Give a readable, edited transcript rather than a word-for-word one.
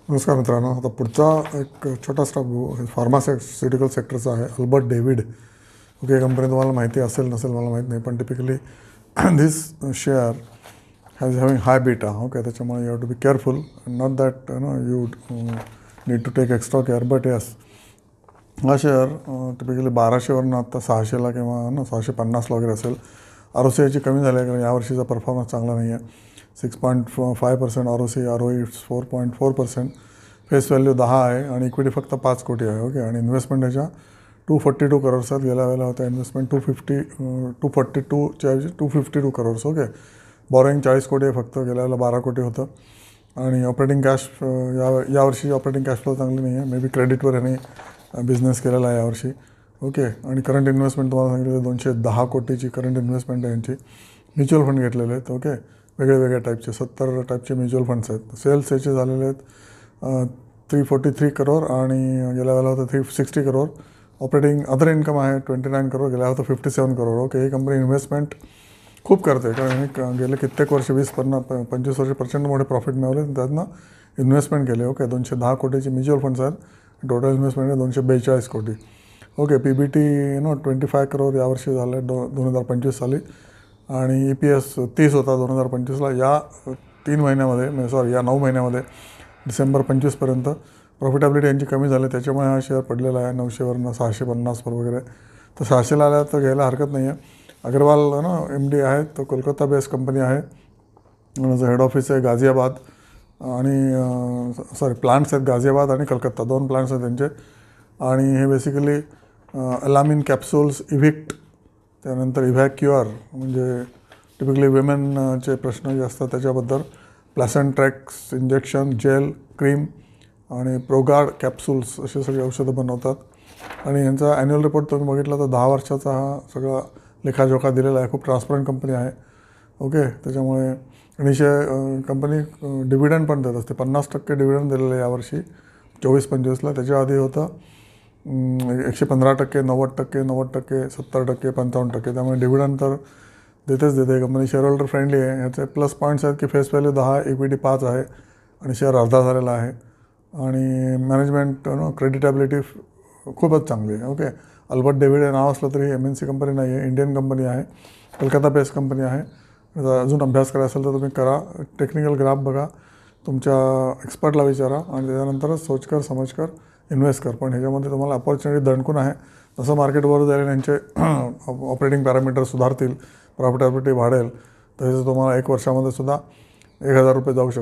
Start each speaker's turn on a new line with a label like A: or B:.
A: नमस्कार मित्रांनो. आता पुढचा एक छोटा स्टॉक घेऊ. फार्मास्युटिकल सेक्टरचा आहे, अल्बर्ट डेव्हिड. ओके, कंपनी तुम्हाला माहिती असेल नसेल मला माहीत नाही, पण typically this share has having high beta. Okay, त्याच्यामुळे you have to be careful. Not that you need to take extra care, but yes हा शेअर टिपिकली 1200वरून आत्ता 600ला किंवा 650ला वगैरे असेल. ROCI कमी झाली आहे, कारण यावर्षीचा परफॉर्मन्स चांगला नाही आहे. 6.5% ROCI, ROE 4.4%, फेस व्हॅल्यू 10 आहे आणि इक्विटी फक्त 5 कोटी आहे. ओके, आणि इन्व्हेस्टमेंट ह्याच्या 242 करोड्स आहेत. गेल्या वेळेला होता इन्व्हेस्टमेंट 242च्या ऐवजी 252 करोड्स. ओके, बॉरोईंग 40 कोटी आहे फक्त, गेल्या वेळेला 12 कोटी होतं. आणि ऑपरेटिंग कॅश यावर्षी ऑपरेटिंग कॅश फ्लो चांगली नाही आहे. मे बी क्रेडिटवर यांनी बिझनेस केलेला आहे यावर्षी. ओके, आणि करंट इन्व्हेस्टमेंट तुम्हाला सांगितलं 210 कोटीची करंट इन्व्हेस्टमेंट आहे यांची. म्युच्युअल फंड घेतलेले आहेत. ओके, वेगळ्या टाईपचे 70 टाईपचे म्युच्युअल फंड्स आहेत. सेल्स याचे झालेले आहेत 343 करोड आणि गेल्या वेळेला होतं 360 करोड. ऑपरेटिंग अदर इन्कम आहे 29 करोड, गेल्या होतं 57 करोड. ओके, ही कंपनी इन्व्हेस्टमेंट खूप करते, कारण गेले कित्येक वर्ष 20-25 वर्ष प्रचंड मोठे प्रॉफिट मिळवले, त्यातनं इन्व्हेस्टमेंट केले. ओके, 210 कोटीचे म्युच्युअल फंड्स आहेत. टोटल इन्व्हेस्टमेंट आहे 242 कोटी. ओके, PBT 25 करोड यावर्षी झालं आहे 2025 साली, आणि EPS 30 होता 2025ला. या 3 महिन्यामध्ये या 9 महिन्यामध्ये डिसेंबर 25पर्यंत प्रॉफिटेबिलिटी यांची कमी झाली, त्याच्यामुळे हा शेअर पडलेला आहे 900वरून 650 वगैरे. तर 600ला आल्या तर घ्यायला हरकत नाही आहे. अग्रवाल MD आहे, तो कोलकाता बेस्ड कंपनी आहे. हेड ऑफिस आहे गाझियाबाद आणि प्लांट्स आहेत गाझियाबाद आणि कलकत्ता, 2 प्लांट्स आहेत त्यांचे. आणि हे बेसिकली अलामिन कॅप्सूल्स, इव्हिक्ट, त्यानंतर इव्हॅक्युअर म्हणजे टिपिकली विमेनचे प्रश्न जे असतात त्याच्याबद्दल, प्लॅसेंट्रॅक्स इंजेक्शन, जेल, क्रीम आणि प्रोगार्ड कॅप्सूल्स असे सगळे औषधं बनवतात. आणि यांचा ॲन्युअल रिपोर्ट तुम्ही बघितला तर 10 वर्षाचा हा सगळा लेखाजोखा दिलेला आहे. खूप ट्रान्सपरंट कंपनी आहे. ओके, त्याच्यामुळे आणि कंपनी डिव्हिडंड पण देत असते. 50% डिव्हिडंड दिलेलं आहे यावर्षी 24-25ला. त्याच्या आधी होतं 115%, 90%, 90%, 70%, 55%. त्यामुळे डिव्हिडंड तर देते. कंपनी शेअर होल्डर फ्रेंडली आहे. ह्याचे प्लस पॉईंट्स आहेत की फेस व्हॅल्यू 10, इक्विटी 5 आहे आणि शेअर अर्धा झालेला आहे. आणि मॅनेजमेंट क्रेडिटॅबिलिटी खूपच चांगली आहे. ओके, अल्बर्ट डेव्हिड हे नाव असलं तरी MNC कंपनी नाही आहे, इंडियन कंपनी आहे, कलकत्ता बेस्ड कंपनी आहे. अजून अभ्यास करायचा असेल तर तुम्ही करा. टेक्निकल ग्राफ बघा, तुमच्या एक्सपर्टला विचारा आणि त्याच्यानंतरच सोचकर समजकर इन्व्हेस्ट कर. पण ह्याच्यामध्ये तुम्हाला अपॉर्च्युनिटी दणकून आहे. जसं मार्केटवर जाईल यांचे ऑपरेटिंग पॅरामीटर सुधारतील, प्रॉफिटेबिलिटी वाढेल, तसेच तुम्हाला 1 वर्षामध्ये सुद्धा 1000 रुपये जाऊ शकतो.